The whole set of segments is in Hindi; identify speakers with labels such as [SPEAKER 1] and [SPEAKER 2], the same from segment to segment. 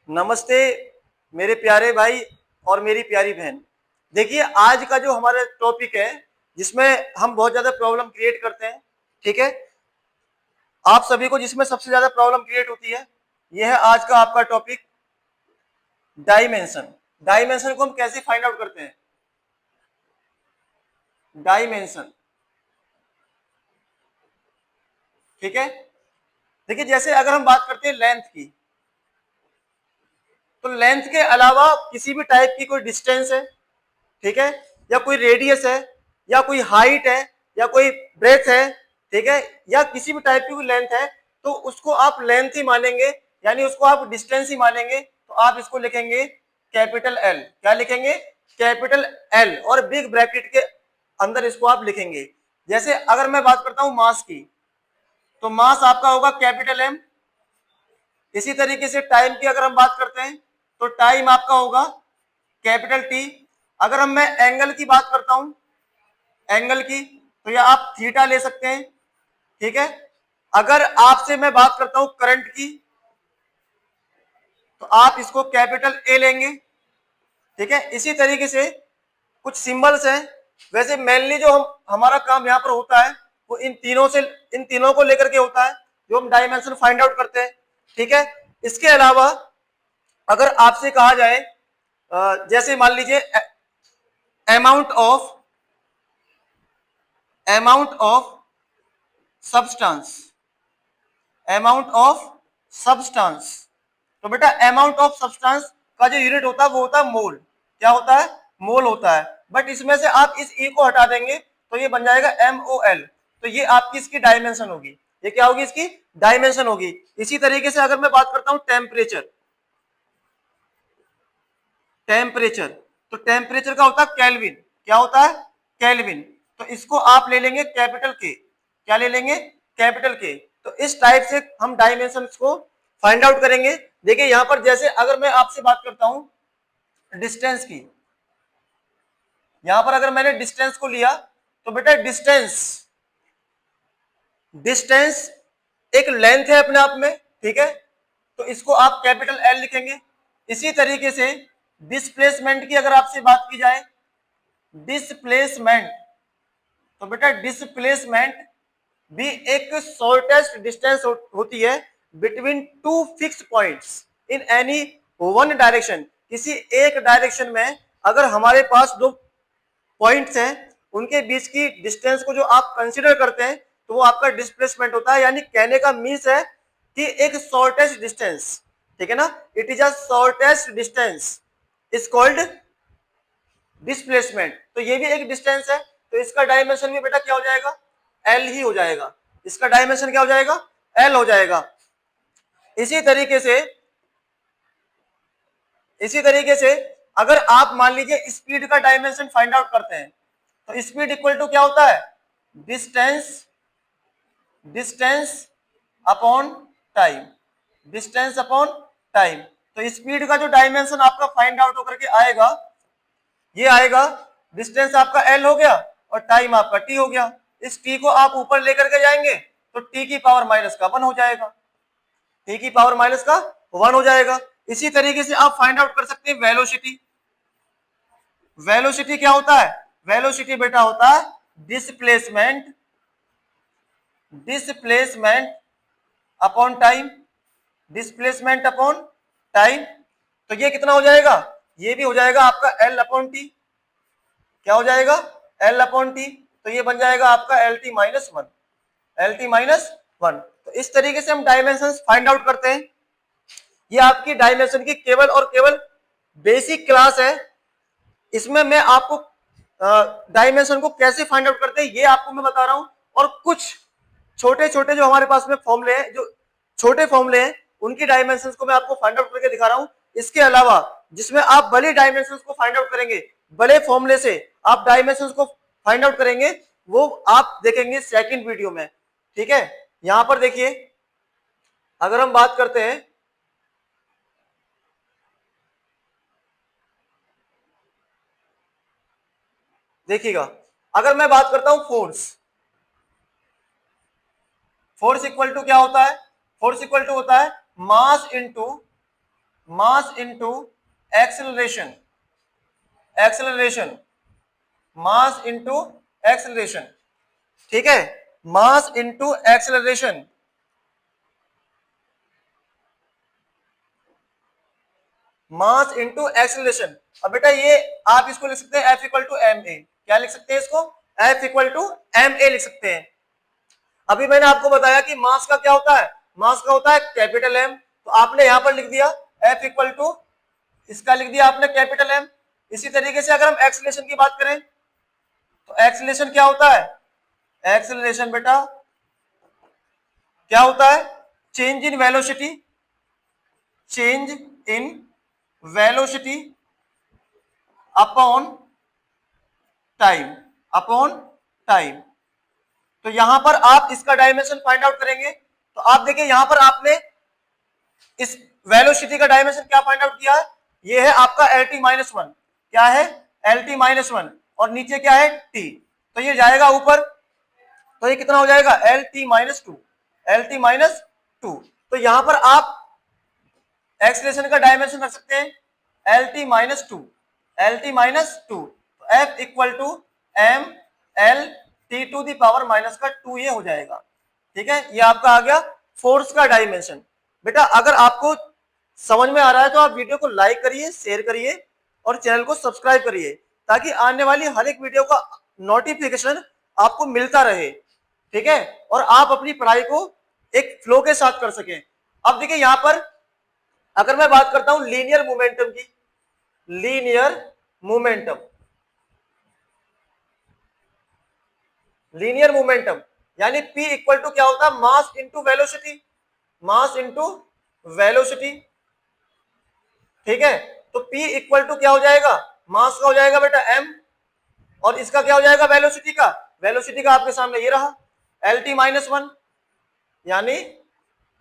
[SPEAKER 1] नमस्ते मेरे प्यारे भाई और मेरी प्यारी बहन। देखिए आज का जो हमारा टॉपिक है जिसमें हम बहुत ज्यादा प्रॉब्लम क्रिएट करते हैं, ठीक है। आप सभी को जिसमें सबसे ज्यादा प्रॉब्लम क्रिएट होती है, यह है आज का आपका टॉपिक डायमेंशन। डायमेंशन को हम कैसे फाइंड आउट करते हैं? डायमेंशन, ठीक है। देखिए जैसे अगर हम बात करते हैं लेंथ की, तो लेंथ के अलावा किसी भी टाइप की कोई डिस्टेंस है, ठीक है, या कोई रेडियस है, या कोई हाइट है, या कोई ब्रेथ है, ठीक है, या किसी भी टाइप की कोई लेंथ है, तो उसको आप लेंथ ही मानेंगे, यानी उसको आप डिस्टेंस ही मानेंगे। तो आप इसको लिखेंगे कैपिटल एल। क्या लिखेंगे? कैपिटल एल, और बिग ब्रैकेट के अंदर इसको आप लिखेंगे। जैसे अगर मैं बात करता हूं मास की, तो मास आपका होगा कैपिटल एम। इसी तरीके से टाइम की अगर हम बात करते हैं, तो टाइम आपका होगा कैपिटल टी। अगर हम मैं एंगल की बात करता हूं, एंगल की, तो या आप थीटा ले सकते हैं, ठीक है। अगर आपसे मैं बात करता हूं करंट की, तो आप इसको कैपिटल ए लेंगे, ठीक है। इसी तरीके से कुछ सिंबल्स हैं। वैसे मेनली जो हमारा काम यहाँ पर होता है वो इन तीनों को लेकर के होता है, जो हम डायमेंशन फाइंड आउट करते हैं, ठीक है। इसके अलावा अगर आपसे कहा जाए, जैसे मान लीजिए amount of substance, amount of substance, तो बेटा अमाउंट ऑफ सब्सटेंस का जो यूनिट होता है वो होता है मोल। क्या होता है? मोल होता है। बट इसमें से आप इस ई को हटा देंगे तो ये बन जाएगा MOL। तो ये आपकी इसकी डायमेंशन होगी। ये क्या होगी? इसकी डायमेंशन होगी। इसी तरीके से अगर मैं बात करता हूं टेम्परेचर, टेम्परेचर, तो टेम्परेचर का होता है केल्विन। क्या होता है? केल्विन। तो इसको आप ले लेंगे कैपिटल के। क्या ले लेंगे? कैपिटल के। तो इस टाइप से हम डायमेंशन को फाइंड आउट करेंगे। देखिए यहां पर जैसे अगर मैं आपसे बात करता हूं डिस्टेंस की, यहां पर अगर मैंने डिस्टेंस को लिया, तो बेटा डिस्टेंस, डिस्टेंस एक लेंथ है अपने आप में, ठीक है। तो इसको आप कैपिटल एल लिखेंगे। इसी तरीके से डिस्प्लेसमेंट की अगर आपसे बात की जाए, डिस्प्लेसमेंट, तो बेटा डिस्प्लेसमेंट भी एक शॉर्टेस्ट डिस्टेंस होती है between two fix points in any one direction. किसी एक डायरेक्शन में अगर हमारे पास दो पॉइंट्स हैं, उनके बीच की डिस्टेंस को जो आप कंसीडर करते हैं, तो वो आपका डिस्प्लेसमेंट होता है। यानी कहने का मीन्स है कि एक शॉर्टेस्ट डिस्टेंस, ठीक है ना, it is a shortest distance is called displacement. तो ये भी एक डिस्टेंस है। तो इसका डायमेंशन भी बेटा क्या हो जाएगा? एल ही हो जाएगा। इसका डायमेंशन क्या हो जाएगा? एल हो जाएगा। इसी तरीके से अगर आप मान लीजिए स्पीड का डायमेंशन फाइंड आउट करते हैं, तो स्पीड इक्वल टू क्या होता है? Distance, distance upon time, distance upon time. तो स्पीड का जो डायमेंशन आपका फाइंड आउट होकर के आएगा, ये आएगा, डिस्टेंस आपका एल हो गया और टाइम आपका टी हो गया। इस टी को आप ऊपर लेकर के जाएंगे तो टी की पावर माइनस का 1 हो जाएगा, टी की पावर माइनस का 1 हो जाएगा। इसी तरीके से आप फाइंड आउट कर सकते हैं वेलोसिटी। वेलोसिटी क्या होता है? वेलोसिटी बेटा होता है displacement, displacement upon time, displacement upon time. तो ये कितना हो जाएगा? ये भी हो जाएगा आपका एल अपॉन टी। क्या हो जाएगा? L upon T. तो ये बन जाएगा आपका L T minus 1, L T minus 1। तो इस तरीके से हम डायमेंशन फाइंड आउट करते हैं। ये आपकी डायमेंशन की केवल और केवल बेसिक क्लास है। इसमें मैं आपको डायमेंशन को कैसे फाइंड आउट करते हैं ये आपको मैं बता रहा हूं, और कुछ छोटे छोटे जो हमारे पास में फॉर्मूले हैं, जो छोटे फॉर्मूले हैं, उनकी डायमेंशंस को मैं आपको फाइंड आउट करके दिखा रहा हूं। इसके अलावा जिसमें आप बड़ी डायमेंशंस को फाइंड आउट करेंगे, बड़े फॉर्मूले से आप डायमेंशंस को फाइंड आउट करेंगे, वो आप देखेंगे सेकंड वीडियो में, ठीक है। यहां पर देखिए अगर हम बात करते हैं, देखिएगा अगर मैं बात करता हूं फोर्स, फोर्स इक्वल टू क्या होता है? फोर्स इक्वल टू होता है mass into mass into acceleration, acceleration, mass into acceleration, ठीक है, mass into acceleration, mass into acceleration. अब बेटा ये आप इसको लिख सकते हैं F equal to M A, क्या लिख सकते हैं इसको, F equal to M A लिख सकते हैं। अभी मैंने आपको बताया कि मास का क्या होता है, मास का होता है कैपिटल एम, तो आपने यहां पर लिख दिया F इक्वल टू, इसका लिख दिया आपने कैपिटल एम। इसी तरीके से अगर हम एक्सेलरेशन की बात करें तो एक्सेलरेशन क्या होता है, एक्सेलरेशन बेटा क्या होता है, change in velocity, change in velocity upon time, upon time. तो यहां पर आप इसका डायमेंशन फाइंड आउट करेंगे, तो आप देखिए यहां पर आपने इस वेलोसिटी का डायमेंशन क्या फाइंड आउट किया है, ये है आपका LT माइनस वन, क्या है LT माइनस वन, और नीचे क्या है T, तो ये जाएगा ऊपर, तो ये कितना हो जाएगा LT minus two, LT minus two. तो यहां पर आप एक्सेलरेशन का डायमेंशन रख सकते हैं LT minus two, LT minus two, तो F equal to M L T to the power minus का टू, ये हो जाएगा, ठीक है, ये आपका आ गया फोर्स का डायमेंशन। बेटा अगर आपको समझ में आ रहा है तो आप वीडियो को लाइक करिए, शेयर करिए और चैनल को सब्सक्राइब करिए, ताकि आने वाली हर एक वीडियो का नोटिफिकेशन आपको मिलता रहे, ठीक है, और आप अपनी पढ़ाई को एक फ्लो के साथ कर सकें। अब देखिए यहां पर अगर मैं बात करता हूं लीनियर मोमेंटम की, लीनियर मोमेंटम, लीनियर मोमेंटम यानी P इक्वल टू क्या होता है, mass into velocity, mass into velocity, ठीक है, तो P इक्वल टू क्या हो जाएगा, मास का हो जाएगा बेटा m, और इसका क्या हो जाएगा वेलोसिटी का, वेलोसिटी का आपके सामने ये रहा LT माइनस वन, यानी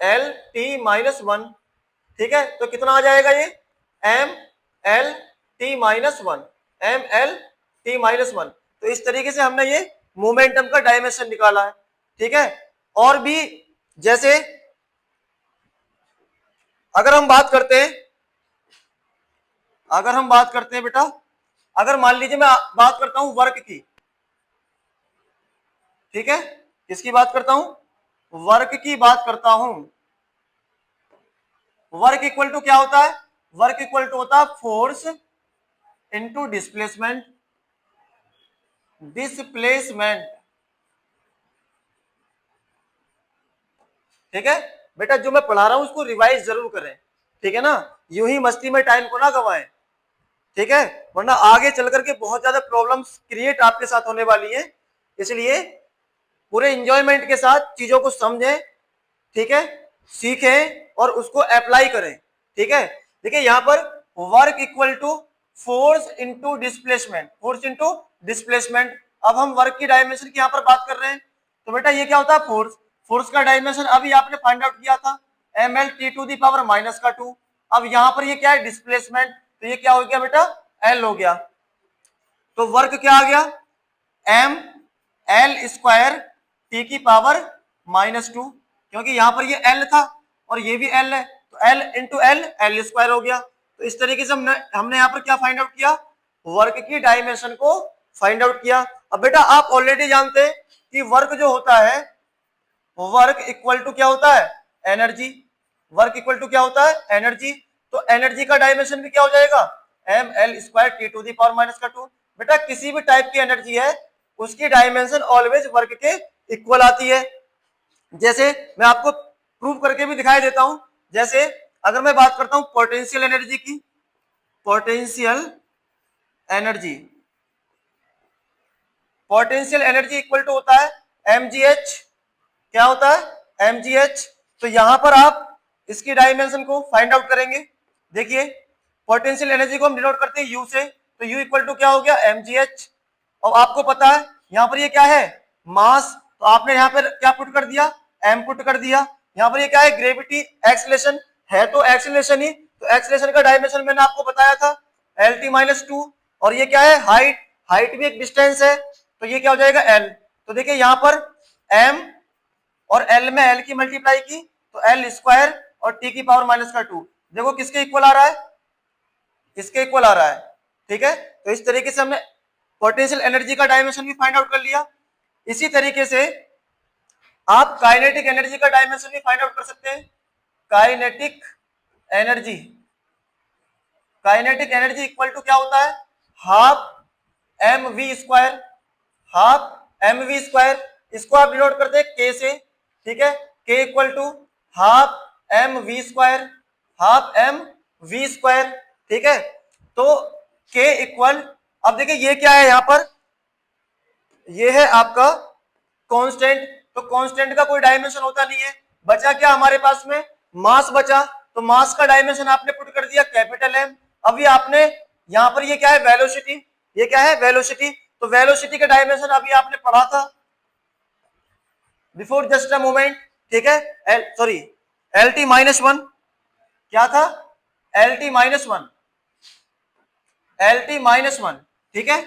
[SPEAKER 1] LT माइनस वन, ठीक है, तो कितना आ जाएगा ये MLT minus one, MLT minus one. तो इस तरीके से हमने ये मोमेंटम का डायमेंशन निकाला है, ठीक है। और भी जैसे अगर हम बात करते हैं, अगर हम बात करते हैं बेटा, अगर मान लीजिए मैं बात करता हूं वर्क की, ठीक है, किसकी बात करता हूं, वर्क की बात करता हूं। वर्क इक्वल टू क्या होता है, वर्क इक्वल टू होता है फोर्स इनटू डिस्प्लेसमेंट, डिस्प्लेसमेंट, ठीक है बेटा, जो मैं पढ़ा रहा हूं उसको रिवाइज जरूर करें, ठीक है ना, यूं ही मस्ती में टाइम को ना गवाएं, ठीक है, वरना आगे चल करके बहुत ज्यादा प्रॉब्लम्स क्रिएट आपके साथ होने वाली है, इसलिए पूरे इंजॉयमेंट के साथ चीजों को समझें, ठीक है, सीखें और उसको अप्लाई करें, ठीक है। देखिए यहां पर work equal to force into displacement, force into displacement. अब हम वर्क की डायमेंशन की यहां पर बात कर रहे हैं, तो बेटा ये क्या होता है फोर्स, फोर्स का डायमेंशन अभी आपने फाइंड आउट किया था MLT to the power minus का टू। अब यहां पर ये क्या है डिस्प्लेसमेंट, तो ये क्या हो गया बेटा L हो गया, तो वर्क क्या आ गया ML स्क्वायर T की पावर माइनस टू, क्योंकि यहां पर ये L था और ये भी L है, तो L into L, L square हो गया। तो इस तरीके से हमने यहाँ पर क्या फाइंड आउट किया, वर्क की डायमेंशन को फाइंड आउट किया। अब बेटा आप ऑलरेडी जानते हैं कि वर्क जो होता है, वर्क इक्वल टू क्या होता है एनर्जी, वर्क इक्वल टू क्या होता है एनर्जी, तो एनर्जी का डायमेंशन भी क्या हो जाएगा ML square T to the power minus का टू। बेटा किसी भी टाइप की एनर्जी है उसकी डायमेंशन ऑलवेज वर्क के इक्वल आती है। जैसे मैं आपको प्रूव करके भी दिखाई देता हूं, जैसे अगर मैं बात करता हूं पोटेंशियल एनर्जी की, potential energy, potential energy equal to होता है mgh, क्या होता है mgh। तो यहां पर आप इसकी डायमेंशन को फाइंड आउट करेंगे, देखिए पोटेंशियल एनर्जी को हम डिनोट करते हैं U से, तो U इक्वल टू क्या हो गया mgh। और आपको पता है यहां पर ये क्या है मास, तो आपने यहां पर क्या पुट कर दिया m पुट कर दिया, यहां पर ये क्या है ग्रेविटी, एक्सेलरेशन है तो एक्सेलरेशन ही, तो एक्सेलरेशन का डायमेंशन मैंने आपको बताया था LT माइनस टू, और ये क्या है हाइट, हाइट भी एक डिस्टेंस है, तो ये क्या हो जाएगा L। तो देखिए यहां पर m और L में L की मल्टीप्लाई की तो L स्क्वायर और T की पावर माइनस का टू, देखो किसके इक्वल आ रहा है, इसके इक्वल आ रहा है, ठीक है। तो इस तरीके से हमने पोटेंशियल एनर्जी का डायमेंशन भी फाइंड आउट कर लिया। इसी तरीके से आप काइनेटिक एनर्जी का डायमेंशन भी फाइंड आउट कर सकते हैं। Kinetic energy, kinetic energy equal to क्या होता है, half M V square, half M V square, इसको आप डिनोट करते हैं के से, ठीक है। K equal to half M V square, half M V square, ठीक है। तो के इक्वल, अब देखिए ये क्या है, यहां पर ये है आपका कांस्टेंट, तो कांस्टेंट का कोई डायमेंशन होता नहीं है, बचा क्या हमारे पास में, मास बचा। तो मास का डायमेंशन आपने पुट कर दिया कैपिटल एम। अब ये आपने यहां पर ये क्या है, वेलोसिटी, ये क्या है, वेलोसिटी। तो वेलोसिटी का डायमेंशन अभी आपने पढ़ा था बिफोर जस्ट अ मोमेंट, ठीक है। Sorry L T minus one, क्या था, L T minus one, L T minus one, ठीक है।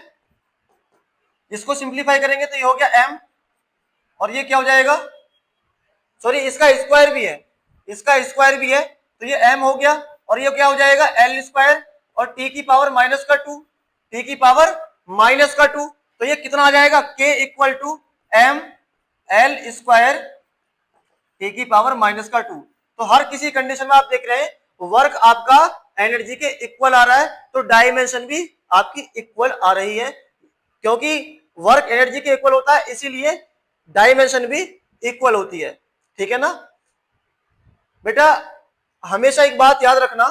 [SPEAKER 1] इसको सिंप्लीफाई करेंगे तो ये हो गया एम, और ये क्या हो जाएगा, सॉरी इसका स्क्वायर भी है, इसका स्क्वायर भी है, तो ये एम हो गया, और ये क्या हो जाएगा, एल स्क्वायर, और टी की पावर माइनस का टू, टी की पावर माइनस का टू, तो ये कितना आ जाएगा, K equal to M L square T की पावर माइनस का टू। तो हर किसी कंडीशन में आप देख रहे हैं वर्क आपका एनर्जी के इक्वल आ रहा है, तो डायमेंशन भी आपकी इक्वल आ रही है, क्योंकि वर्क एनर्जी के इक्वल होता है, इसीलिए डायमेंशन भी इक्वल होती है, ठीक है ना। बेटा हमेशा एक बात याद रखना,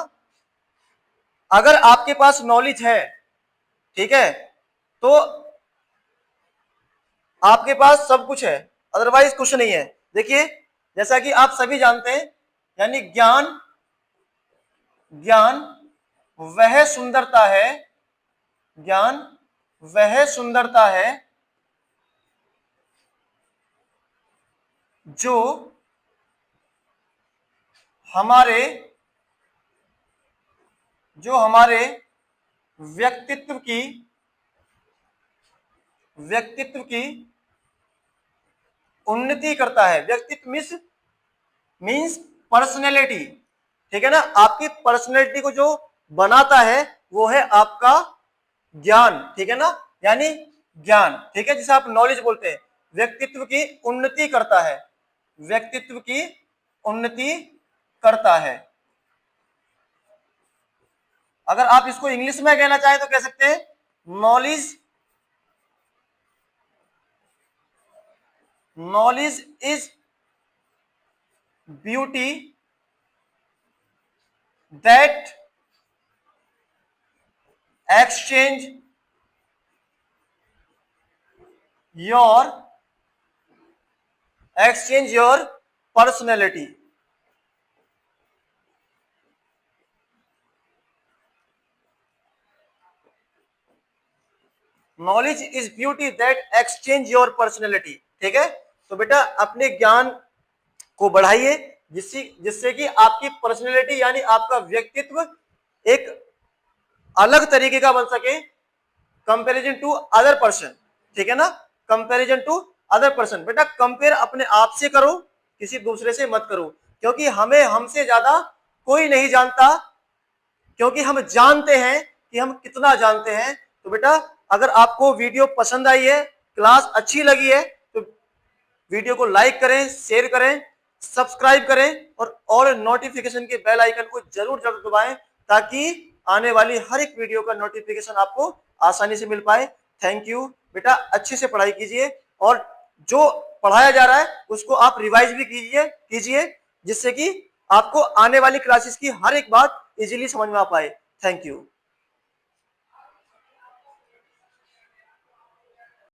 [SPEAKER 1] अगर आपके पास नॉलेज है, ठीक है, तो आपके पास सब कुछ है, अदरवाइज कुछ नहीं है। देखिए जैसा कि आप सभी जानते हैं, यानी ज्ञान, ज्ञान वह सुंदरता है, ज्ञान वह सुंदरता है जो हमारे व्यक्तित्व की उन्नति करता है। व्यक्तित्व मीन्स पर्सनैलिटी, ठीक है ना। आपकी पर्सनैलिटी को जो बनाता है वो है आपका ज्ञान, ठीक है ना, यानी ज्ञान, ठीक है, जिसे आप नॉलेज बोलते हैं। व्यक्तित्व की उन्नति करता है, व्यक्तित्व की उन्नति करता है। अगर आप इसको इंग्लिश में कहना चाहें तो कह सकते हैं knowledge is beauty that exchange your personality. Knowledge is beauty that exchange your personality, ठीक है। तो बेटा अपने ज्ञान को बढ़ाइए, जिससे कि आपकी पर्सनैलिटी यानी आपका व्यक्तित्व एक अलग तरीके का बन सके, कंपैरिजन टू अदर पर्सन, ठीक है ना, कंपैरिजन टू अदर पर्सन। बेटा कंपेयर अपने आप से करो, किसी दूसरे से मत करो, क्योंकि हमें हमसे ज्यादा कोई नहीं जानता, क्योंकि हम जानते हैं कि हम कितना जानते हैं। तो बेटा अगर आपको वीडियो पसंद आई है, क्लास अच्छी लगी है, तो वीडियो को लाइक करें, शेयर करें, सब्सक्राइब करें, और ऑल नोटिफिकेशन के बेल आइकन को जरूर जरूर दबाएं, ताकि आने वाली हर एक वीडियो का नोटिफिकेशन आपको आसानी से मिल पाए। थैंक यू बेटा, अच्छे से पढ़ाई कीजिए, और जो पढ़ाया जा रहा है उसको आप रिवाइज भी कीजिए, जिससे कि आपको आने वाली क्लासेस की हर एक बात इजीली समझ में आ पाए। Thank you.